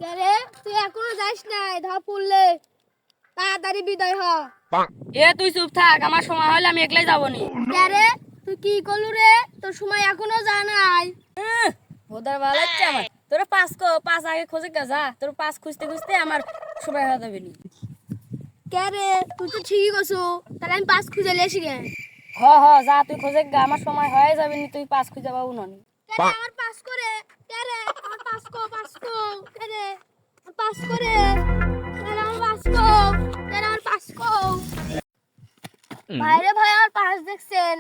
রে তুই এখনো যাস নাই, ধর পড়লে তাড়াতাড়ি বিদায় হ। এ তুই চুপ থাক, আমার সময় হলে আমি একলাই যাবো নি। রে তুই কি করলু রে? তোর সময় এখনো যা নাই। ভোদার ভালো হচ্ছে আমার। তোর পাস আগে খোঁজে যা, তোর পাস খুঁজতে খুঁজতে আমার সময় হয়ে যাবে নি। রে তুই তো ঠিকই করছু, তাহলে আমি পাস খুঁজে লেছি গে। যা তুই খোঁজে গা, আমার সময় হয়ে যাবে নি, তুই পাস খুঁজে পাবো না। আমার পাস করে রে, আমার পাস কো রে, আমার পাস করে আমার পাস কো আমার পাস কো। ভাইরে ভাই আমার পাস দেখছেন?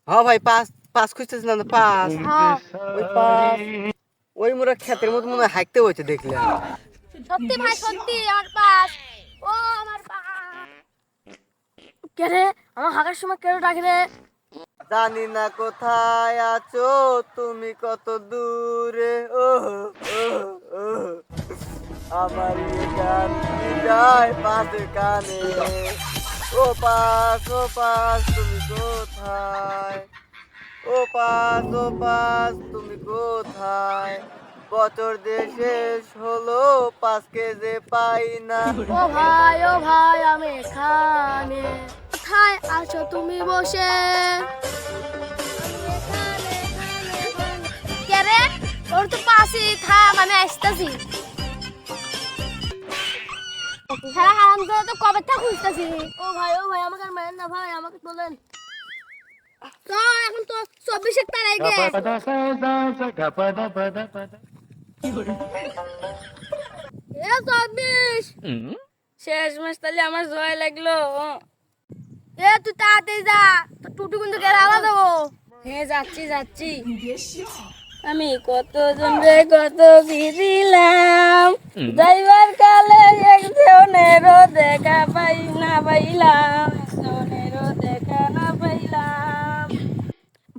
হ্যাঁ ভাই, পাস পাস খুঁজতেছ না? পাস হ্যাঁ ওই পাস ওই মোরা ক্ষেতের মতো মনে হয় হাঁকতে হয়েছে দেখলাম। সত্যি ভাই, সত্যি আমার পাস। ও আমার পাস। রে আমার হাঁকার সময় কেন ডাকে রে? জানি না কোথায় আছো তুমি, কত দূরে। ও আমার গান যায় পাশের কানে। ও পাস তুমি কোথায়? ও পাস তুমি কোথায়? বছর দিয়ে শেষ হলো, পাসকে যে পাই না। ও ভাই আমি এখানে। কোথায় আছো তুমি বসে? কে রে? ওর তো পাশেই থাম, আমি আসতেছি। সারা হারাম তো কবে থেকে খুঁজতেছি। ও ভাই আমাকে আর মারেন না ভাই, আমাকে তোলেন। তো এখন তো 24 তারিখ গে। এ 24 শেষ মাস তাহলে আমার জয় লাগলো। এ তুই তাড়াতাড়ি যা, তো টুটু কিন্তু গেলে আলাদা দেবো। হ্যাঁ যাচ্ছি। আমি কত জনরে কত দিলাম, যাইবার কালে একজনেরও দেখা পাইলাম।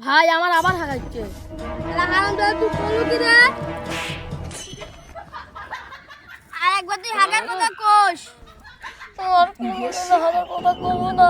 ভাই আমার আবার হারাচ্ছে। হারাম তো তুই করলু কি রে? আর একবার তুই হাগার কথা কোস। তোর কোনো হাজার কথা কমো না।